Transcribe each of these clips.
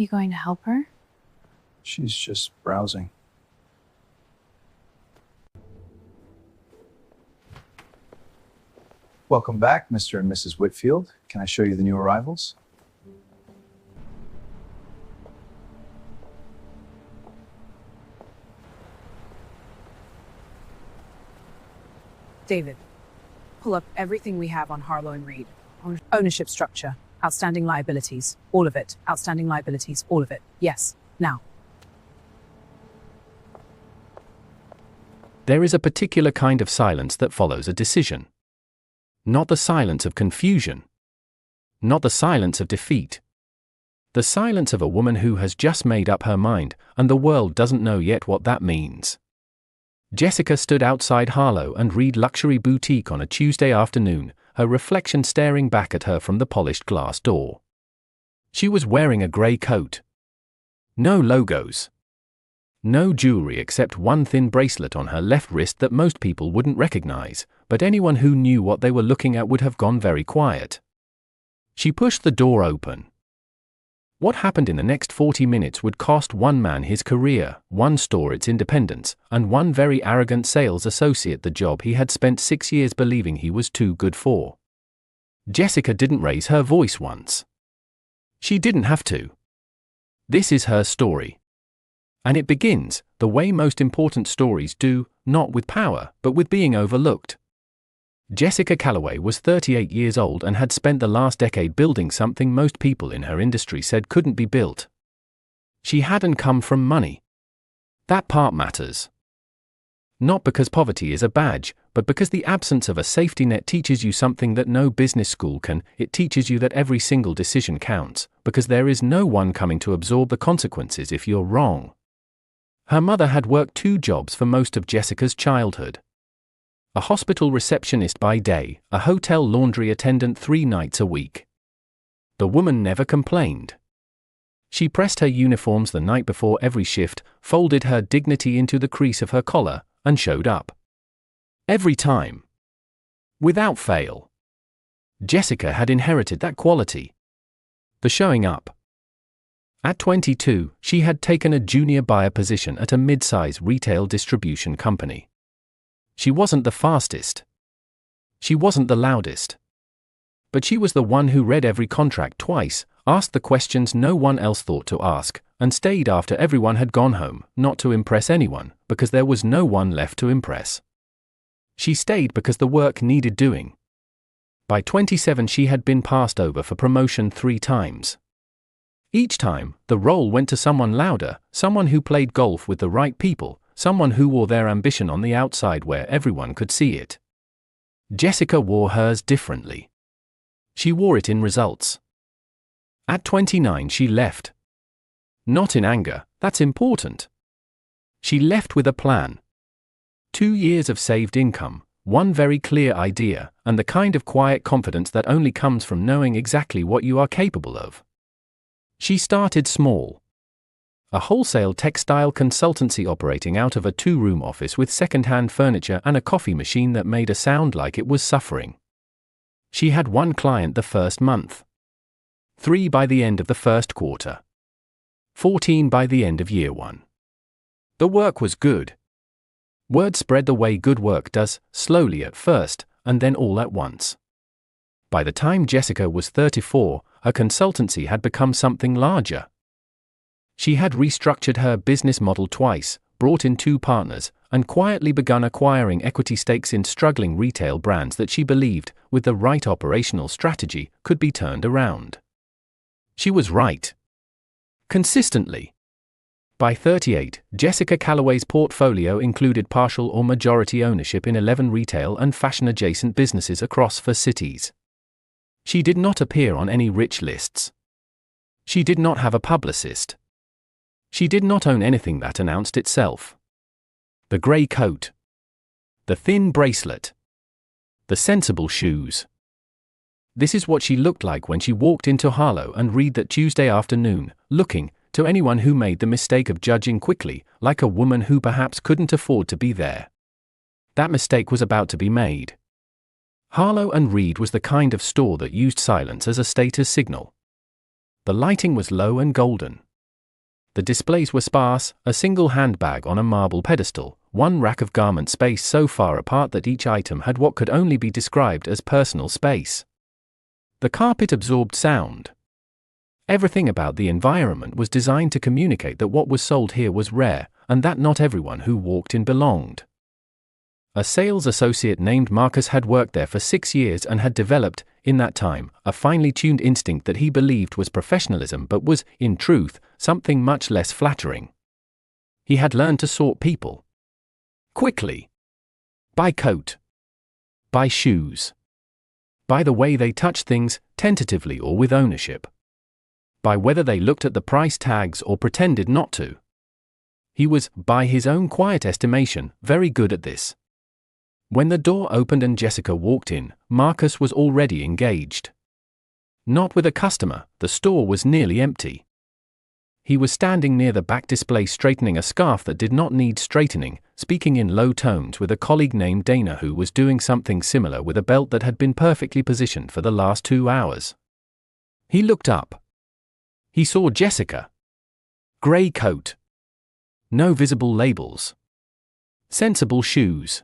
You going to help her? She's just browsing. Welcome back, Mr. and Mrs. Whitfield. Can I show you the new arrivals? David, pull up everything we have on Harlow and Reed. Ownership structure, outstanding liabilities, all of it. Outstanding liabilities, all of it. Yes, now. There is a particular kind of silence that follows a decision. Not the silence of confusion. Not the silence of defeat. The silence of a woman who has just made up her mind, and the world doesn't know yet what that means. Jessica stood outside Harlow and Reed Luxury Boutique on a Tuesday afternoon, her reflection staring back at her from the polished glass door. She was wearing a grey coat. No logos. No jewelry except one thin bracelet on her left wrist that most people wouldn't recognize, but anyone who knew what they were looking at would have gone very quiet. She pushed the door open. What happened in the next 40 minutes would cost one man his career, one store its independence, and one very arrogant sales associate the job he had spent 6 years believing he was too good for. Jessica didn't raise her voice once. She didn't have to. This is her story. And it begins, the way most important stories do, not with power, but with being overlooked. Jessica Calloway was 38 years old and had spent the last decade building something most people in her industry said couldn't be built. She hadn't come from money. That part matters. Not because poverty is a badge, but because the absence of a safety net teaches you something that no business school can. It teaches you that every single decision counts, because there is no one coming to absorb the consequences if you're wrong. Her mother had worked 2 jobs for most of Jessica's childhood. A hospital receptionist by day, a hotel laundry attendant 3 nights a week. The woman never complained. She pressed her uniforms the night before every shift, folded her dignity into the crease of her collar, and showed up. Every time. Without fail. Jessica had inherited that quality. The showing up. At 22, she had taken a junior buyer position at a mid-size retail distribution company. She wasn't the fastest. She wasn't the loudest. But she was the one who read every contract twice, asked the questions no one else thought to ask, and stayed after everyone had gone home, not to impress anyone, because there was no one left to impress. She stayed because the work needed doing. By 27 she had been passed over for promotion 3 times. Each time, the role went to someone louder, someone who played golf with the right people, someone who wore their ambition on the outside where everyone could see it. Jessica wore hers differently. She wore it in results. At 29 she left. Not in anger, that's important. She left with a plan. 2 years of saved income, one very clear idea, and the kind of quiet confidence that only comes from knowing exactly what you are capable of. She started small. A wholesale textile consultancy operating out of a 2-room office with second-hand furniture and a coffee machine that made a sound like it was suffering. She had 1 client the first month. 3 by the end of the first quarter. 14 by the end of year 1. The work was good. Word spread the way good work does, slowly at first, and then all at once. By the time Jessica was 34, her consultancy had become something larger. She had restructured her business model twice, brought in 2 partners, and quietly begun acquiring equity stakes in struggling retail brands that she believed, with the right operational strategy, could be turned around. She was right. Consistently. By 38, Jessica Calloway's portfolio included partial or majority ownership in 11 retail and fashion-adjacent businesses across 4 cities. She did not appear on any rich lists. She did not have a publicist. She did not own anything that announced itself. The grey coat. The thin bracelet. The sensible shoes. This is what she looked like when she walked into Harlow and Reed that Tuesday afternoon, looking, to anyone who made the mistake of judging quickly, like a woman who perhaps couldn't afford to be there. That mistake was about to be made. Harlow and Reed was the kind of store that used silence as a status signal. The lighting was low and golden, The displays were sparse, a single handbag on a marble pedestal, one rack of garment space so far apart that each item had what could only be described as personal space. The carpet absorbed sound. Everything about the environment was designed to communicate that what was sold here was rare, and that not everyone who walked in belonged. A sales associate named Marcus had worked there for 6 years and had developed, in that time, a finely tuned instinct that he believed was professionalism but was, in truth, something much less flattering. He had learned to sort people quickly. By coat. By shoes. By the way they touched things, tentatively or with ownership. By whether they looked at the price tags or pretended not to. He was, by his own quiet estimation, very good at this. When the door opened and Jessica walked in, Marcus was already engaged. Not with a customer, the store was nearly empty. He was standing near the back display straightening a scarf that did not need straightening, speaking in low tones with a colleague named Dana who was doing something similar with a belt that had been perfectly positioned for the last 2 hours. He looked up. He saw Jessica. Grey coat. No visible labels. Sensible shoes.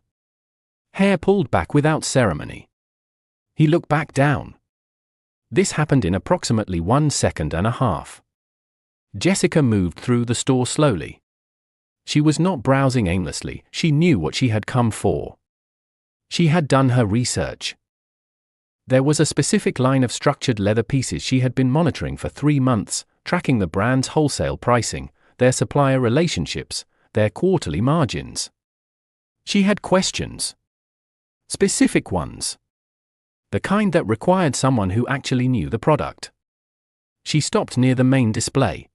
Hair pulled back without ceremony. He looked back down. This happened in approximately 1.5 seconds. Jessica moved through the store slowly. She was not browsing aimlessly, she knew what she had come for. She had done her research. There was a specific line of structured leather pieces she had been monitoring for 3 months, tracking the brand's wholesale pricing, their supplier relationships, their quarterly margins. She had questions. Specific ones. The kind that required someone who actually knew the product. She stopped near the main display.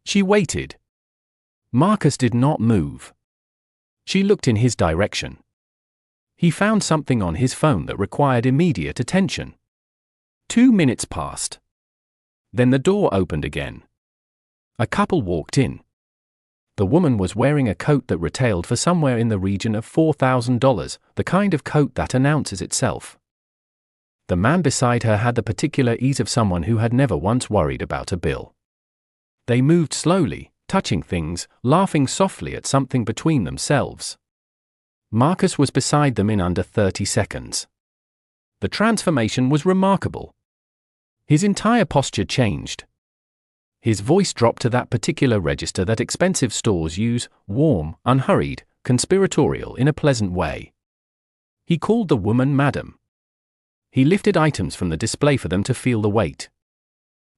She waited. Marcus did not move. She looked in his direction. He found something on his phone that required immediate attention. 2 minutes passed. Then the door opened again. A couple walked in. The woman was wearing a coat that retailed for somewhere in the region of $4,000, the kind of coat that announces itself. The man beside her had the particular ease of someone who had never once worried about a bill. They moved slowly, touching things, laughing softly at something between themselves. Marcus was beside them in under 30 seconds. The transformation was remarkable. His entire posture changed. His voice dropped to that particular register that expensive stores use, warm, unhurried, conspiratorial in a pleasant way. He called the woman Madam. He lifted items from the display for them to feel the weight.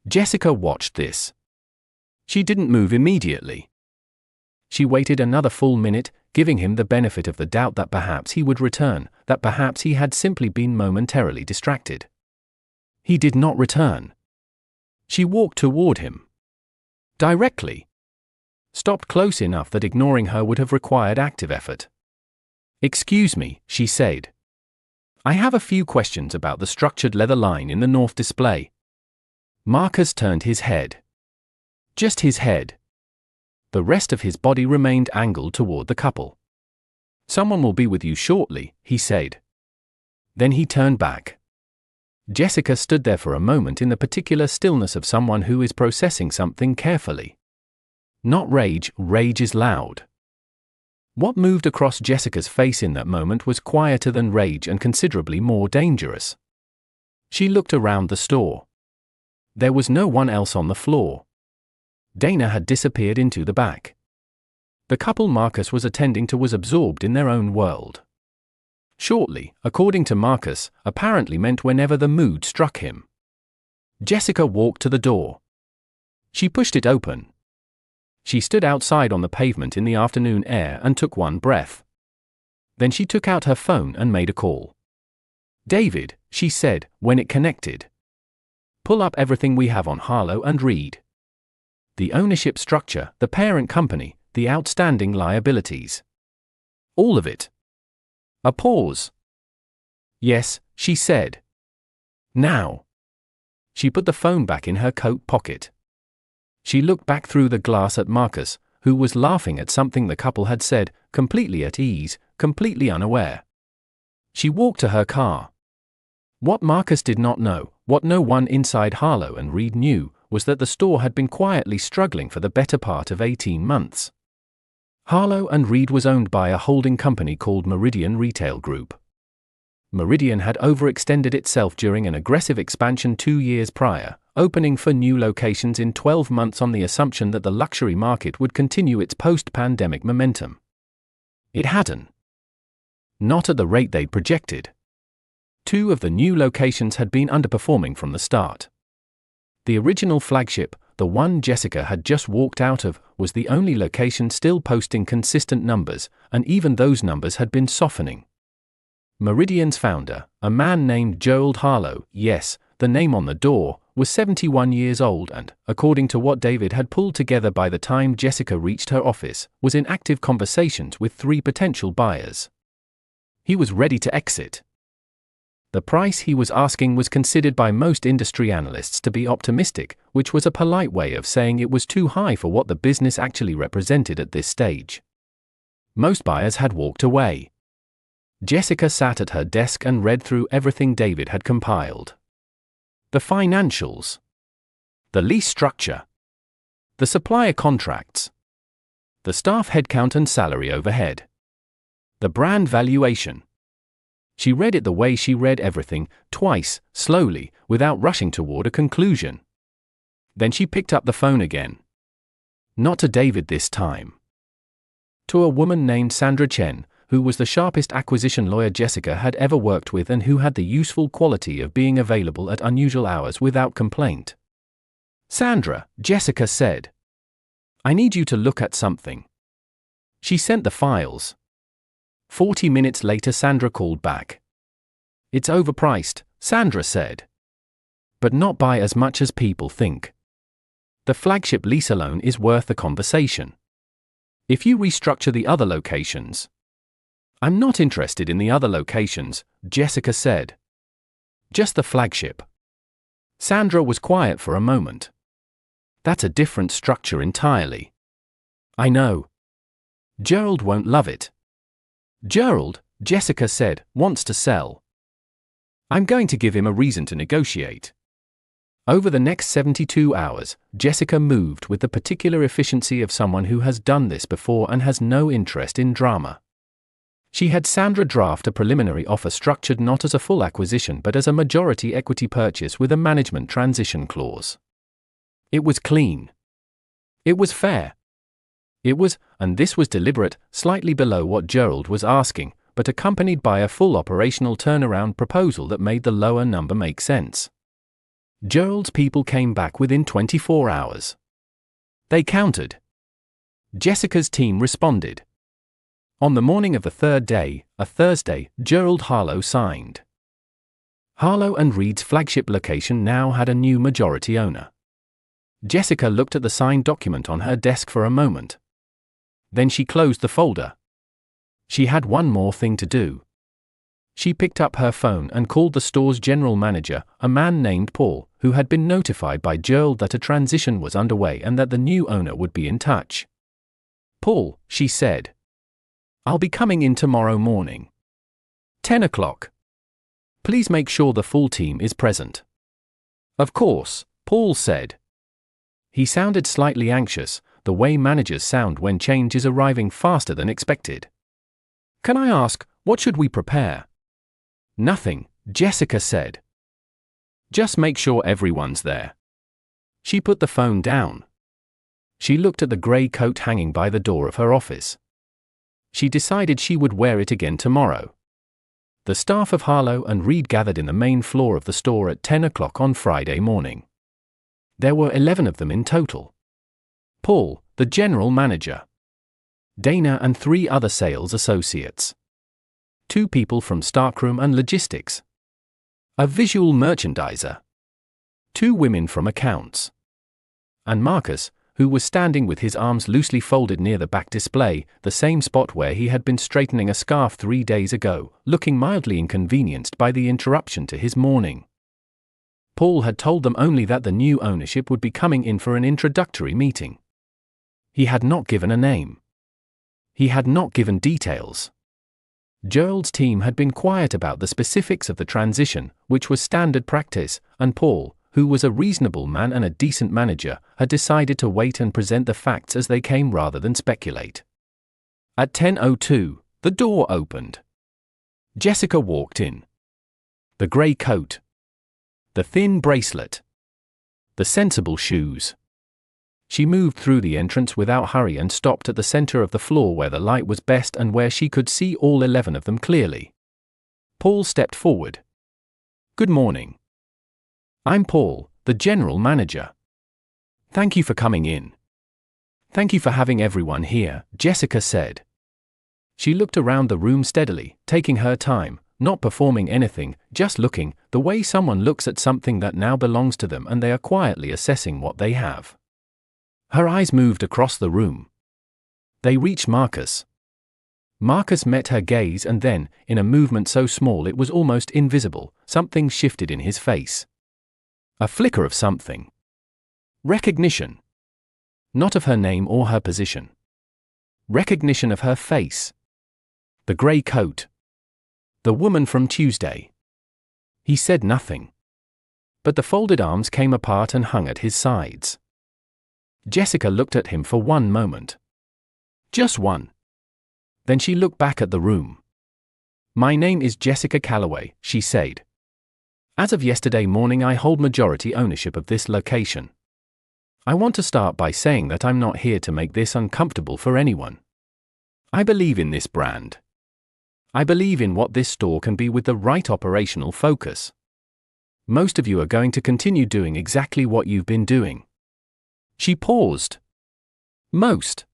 Jessica watched this. She didn't move immediately. She waited another full minute, giving him the benefit of the doubt that perhaps he would return, that perhaps he had simply been momentarily distracted. He did not return. She walked toward him. Directly. Stopped close enough that ignoring her would have required active effort. "Excuse me," she said. "I have a few questions about the structured leather line in the north display." Marcus turned his head. Just his head. The rest of his body remained angled toward the couple. "Someone will be with you shortly," he said. Then he turned back. Jessica stood there for a moment in the particular stillness of someone who is processing something carefully. Not rage, rage is loud. What moved across Jessica's face in that moment was quieter than rage and considerably more dangerous. She looked around the store. There was no one else on the floor. Dana had disappeared into the back. The couple Marcus was attending to was absorbed in their own world. Shortly, according to Marcus, apparently meant whenever the mood struck him. Jessica walked to the door. She pushed it open. She stood outside on the pavement in the afternoon air and took one breath. Then she took out her phone and made a call. "David," she said, when it connected. "Pull up everything we have on Harlow and read. The ownership structure, the parent company, the outstanding liabilities. All of it." A pause. "Yes," she said. "Now." She put the phone back in her coat pocket. She looked back through the glass at Marcus, who was laughing at something the couple had said, completely at ease, completely unaware. She walked to her car. What Marcus did not know, what no one inside Harlow and Reed knew, was that the store had been quietly struggling for the better part of 18 months. Harlow and Reed was owned by a holding company called Meridian Retail Group. Meridian had overextended itself during an aggressive expansion 2 years prior, opening 4 new locations in 12 months on the assumption that the luxury market would continue its post-pandemic momentum. It hadn't. Not at the rate they'd projected. 2 of the new locations had been underperforming from the start. The original flagship, the one Jessica had just walked out of, was the only location still posting consistent numbers, and even those numbers had been softening. Meridian's founder, a man named Gerald Harlow, yes, the name on the door, was 71 years old and, according to what David had pulled together by the time Jessica reached her office, was in active conversations with 3 potential buyers. He was ready to exit. The price he was asking was considered by most industry analysts to be optimistic, which was a polite way of saying it was too high for what the business actually represented at this stage. Most buyers had walked away. Jessica sat at her desk and read through everything David had compiled. The financials. The lease structure. The supplier contracts. The staff headcount and salary overhead. The brand valuation. She read it the way she read everything, twice, slowly, without rushing toward a conclusion. Then she picked up the phone again. Not to David this time. To a woman named Sandra Chen, who was the sharpest acquisition lawyer Jessica had ever worked with and who had the useful quality of being available at unusual hours without complaint. "Sandra," Jessica said, "I need you to look at something." She sent the files. 40 minutes later Sandra called back. "It's overpriced," Sandra said. "But not by as much as people think. The flagship lease alone is worth the conversation. If you restructure the other locations..." "I'm not interested in the other locations," Jessica said. "Just the flagship." Sandra was quiet for a moment. "That's a different structure entirely." "I know. Gerald won't love it." "Gerald," Jessica said, "wants to sell. I'm going to give him a reason to negotiate." Over the next 72 hours, Jessica moved with the particular efficiency of someone who has done this before and has no interest in drama. She had Sandra draft a preliminary offer structured not as a full acquisition but as a majority equity purchase with a management transition clause. It was clean. It was fair. It was, and this was deliberate, slightly below what Gerald was asking, but accompanied by a full operational turnaround proposal that made the lower number make sense. Gerald's people came back within 24 hours. They countered. Jessica's team responded. On the morning of the 3rd day, a Thursday, Gerald Harlow signed. Harlow and Reed's flagship location now had a new majority owner. Jessica looked at the signed document on her desk for a moment. Then she closed the folder. She had one more thing to do. She picked up her phone and called the store's general manager, a man named Paul, who had been notified by Gerald that a transition was underway and that the new owner would be in touch. "Paul," she said, "I'll be coming in tomorrow morning. 10 o'clock. Please make sure the full team is present." "Of course," Paul said. He sounded slightly anxious, the way managers sound when change is arriving faster than expected. "Can I ask, what should we prepare?" "Nothing," Jessica said. "Just make sure everyone's there." She put the phone down. She looked at the grey coat hanging by the door of her office. She decided she would wear it again tomorrow. The staff of Harlow and Reed gathered in the main floor of the store at 10 o'clock on Friday morning. There were 11 of them in total. Paul, the general manager. Dana and 3 other sales associates. 2 people from stockroom and logistics. A visual merchandiser. 2 women from accounts. And Marcus, who was standing with his arms loosely folded near the back display, the same spot where he had been straightening a scarf 3 days ago, looking mildly inconvenienced by the interruption to his morning. Paul had told them only that the new ownership would be coming in for an introductory meeting. He had not given a name. He had not given details. Gerald's team had been quiet about the specifics of the transition, which was standard practice, and Paul, who was a reasonable man and a decent manager, had decided to wait and present the facts as they came rather than speculate. At 10:02, the door opened. Jessica walked in. The grey coat. The thin bracelet. The sensible shoes. She moved through the entrance without hurry and stopped at the center of the floor where the light was best and where she could see all 11 of them clearly. Paul stepped forward. "Good morning. I'm Paul, the general manager. Thank you for coming in." "Thank you for having everyone here," Jessica said. She looked around the room steadily, taking her time, not performing anything, just looking, the way someone looks at something that now belongs to them and they are quietly assessing what they have. Her eyes moved across the room. They reached Marcus. Marcus met her gaze and then, in a movement so small it was almost invisible, something shifted in his face. A flicker of something. Recognition. Not of her name or her position. Recognition of her face. The grey coat. The woman from Tuesday. He said nothing. But the folded arms came apart and hung at his sides. Jessica looked at him for one moment. Just one. Then she looked back at the room. "My name is Jessica Calloway," she said. "As of yesterday morning I hold majority ownership of this location. I want to start by saying that I'm not here to make this uncomfortable for anyone. I believe in this brand. I believe in what this store can be with the right operational focus. Most of you are going to continue doing exactly what you've been doing." She paused. Most.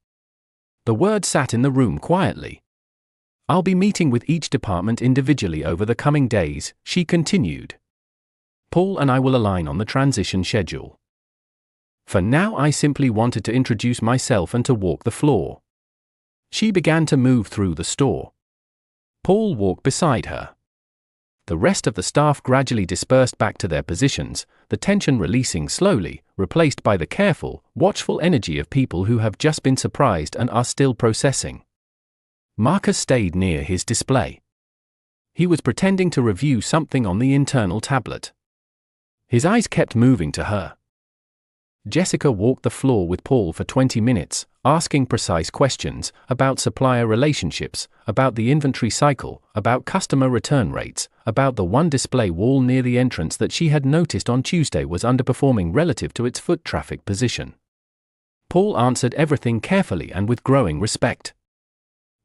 The word sat in the room quietly. "I'll be meeting with each department individually over the coming days," she continued. "Paul and I will align on the transition schedule. For now I simply wanted to introduce myself and to walk the floor." She began to move through the store. Paul walked beside her. The rest of the staff gradually dispersed back to their positions, the tension releasing slowly, replaced by the careful, watchful energy of people who have just been surprised and are still processing. Marcus stayed near his display. He was pretending to review something on the internal tablet. His eyes kept moving to her. Jessica walked the floor with Paul for 20 minutes, asking precise questions about supplier relationships, about the inventory cycle, about customer return rates, about the one display wall near the entrance that she had noticed on Tuesday was underperforming relative to its foot traffic position. Paul answered everything carefully and with growing respect.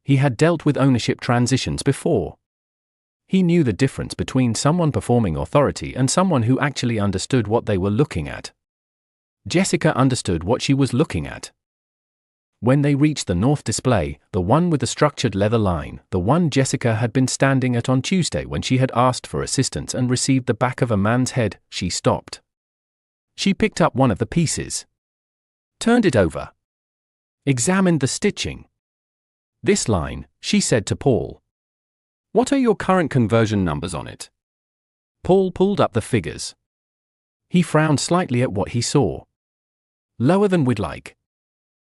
He had dealt with ownership transitions before. He knew the difference between someone performing authority and someone who actually understood what they were looking at. Jessica understood what she was looking at. When they reached the north display, the one with the structured leather line, the one Jessica had been standing at on Tuesday when she had asked for assistance and received the back of a man's head, she stopped. She picked up one of the pieces. Turned it over. Examined the stitching. "This line," she said to Paul. "What are your current conversion numbers on it?" Paul pulled up the figures. He frowned slightly at what he saw. "Lower than we'd like.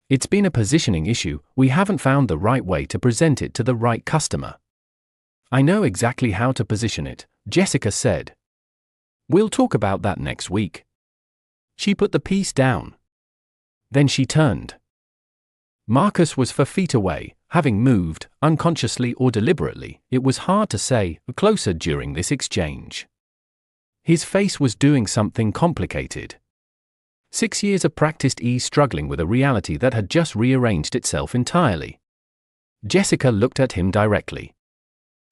It's been a positioning issue, we haven't found the right way to present it to the right customer." "I know exactly how to position it," Jessica said. "We'll talk about that next week." She put the piece down. Then she turned. Marcus was 4 feet away, having moved, unconsciously or deliberately, it was hard to say, closer during this exchange. His face was doing something complicated. 6 years of practiced ease struggling with a reality that had just rearranged itself entirely. Jessica looked at him directly.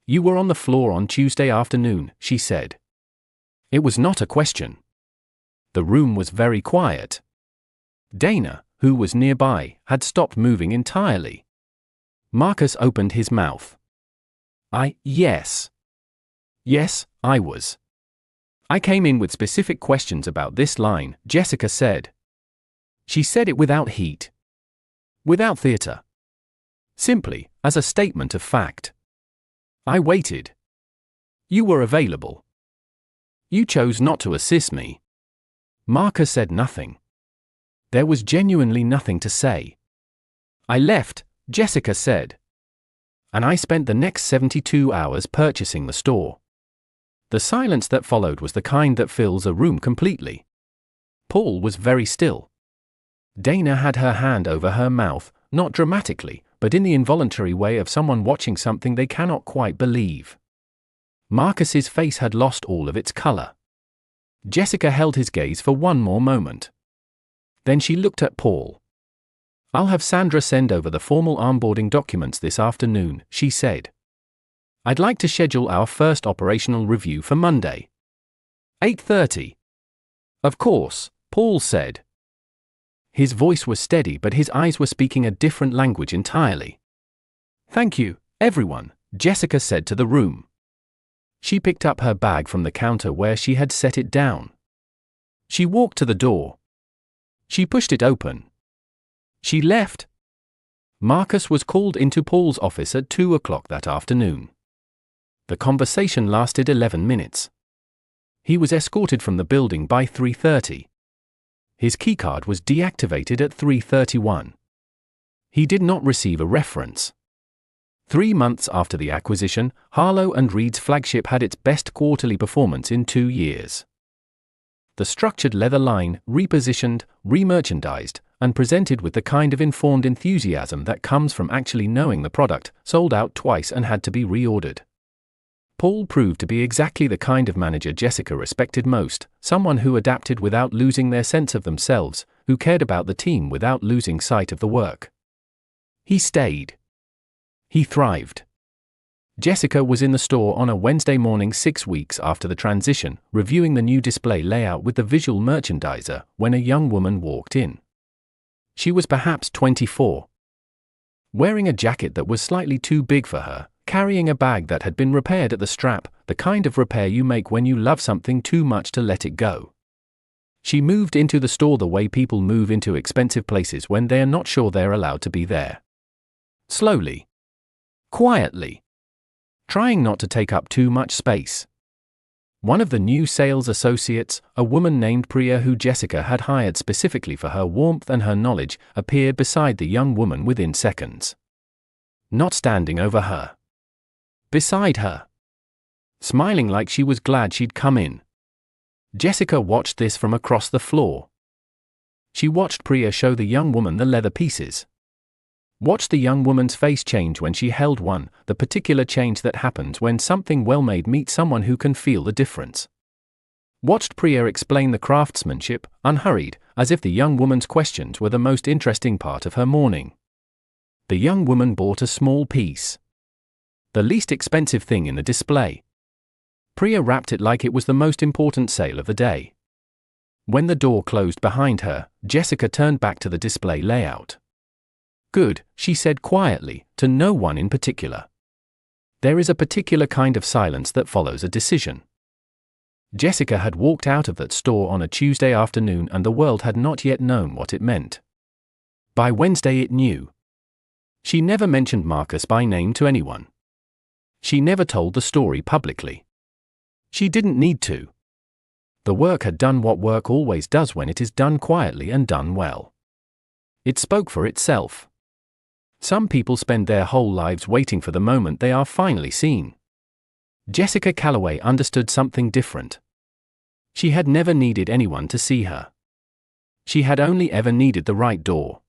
"You were on the floor on Tuesday afternoon," she said. It was not a question. The room was very quiet. Dana, who was nearby, had stopped moving entirely. Marcus opened his mouth. Yes. Yes, I was. I came in with specific questions about this line," Jessica said. She said it without heat. Without theater. Simply, as a statement of fact. I waited. You were available. You chose not to assist me. Marcus said nothing. There was genuinely nothing to say. I left, Jessica said. And I spent the next 72 hours purchasing the store. The silence that followed was the kind that fills a room completely. Paul was very still. Dana had her hand over her mouth, not dramatically, but in the involuntary way of someone watching something they cannot quite believe. Marcus's face had lost all of its color. Jessica held his gaze for one more moment. Then she looked at Paul. "I'll have Sandra send over the formal onboarding documents this afternoon," she said. "I'd like to schedule our first operational review for Monday. 8:30. "Of course," Paul said. His voice was steady, but his eyes were speaking a different language entirely. "Thank you, everyone," Jessica said to the room. She picked up her bag from the counter where she had set it down. She walked to the door. She pushed it open. She left. Marcus was called into Paul's office at 2 o'clock that afternoon. The conversation lasted 11 minutes. He was escorted from the building by 3:30. His keycard was deactivated at 3:31. He did not receive a reference. 3 months after the acquisition, Harlow & Reed's flagship had its best quarterly performance in 2 years. The structured leather line, repositioned, remerchandised, and presented with the kind of informed enthusiasm that comes from actually knowing the product, sold out twice and had to be reordered. Paul proved to be exactly the kind of manager Jessica respected most, someone who adapted without losing their sense of themselves, who cared about the team without losing sight of the work. He stayed. He thrived. Jessica was in the store on a Wednesday morning 6 weeks after the transition, reviewing the new display layout with the visual merchandiser, when a young woman walked in. She was perhaps 24. Wearing a jacket that was slightly too big for her, carrying a bag that had been repaired at the strap, the kind of repair you make when you love something too much to let it go. She moved into the store the way people move into expensive places when they are not sure they're allowed to be there. Slowly. Quietly. Trying not to take up too much space. One of the new sales associates, a woman named Priya who Jessica had hired specifically for her warmth and her knowledge, appeared beside the young woman within seconds. Not standing over her. Beside her. Smiling like she was glad she'd come in. Jessica watched this from across the floor. She watched Priya show the young woman the leather pieces. Watched the young woman's face change when she held one, the particular change that happens when something well-made meets someone who can feel the difference. Watched Priya explain the craftsmanship, unhurried, as if the young woman's questions were the most interesting part of her morning. The young woman bought a small piece. The least expensive thing in the display. Priya wrapped it like it was the most important sale of the day. When the door closed behind her, Jessica turned back to the display layout. "Good," she said quietly, to no one in particular. There is a particular kind of silence that follows a decision. Jessica had walked out of that store on a Tuesday afternoon and the world had not yet known what it meant. By Wednesday it knew. She never mentioned Marcus by name to anyone. She never told the story publicly. She didn't need to. The work had done what work always does when it is done quietly and done well. It spoke for itself. Some people spend their whole lives waiting for the moment they are finally seen. Jessica Calloway understood something different. She had never needed anyone to see her. She had only ever needed the right door.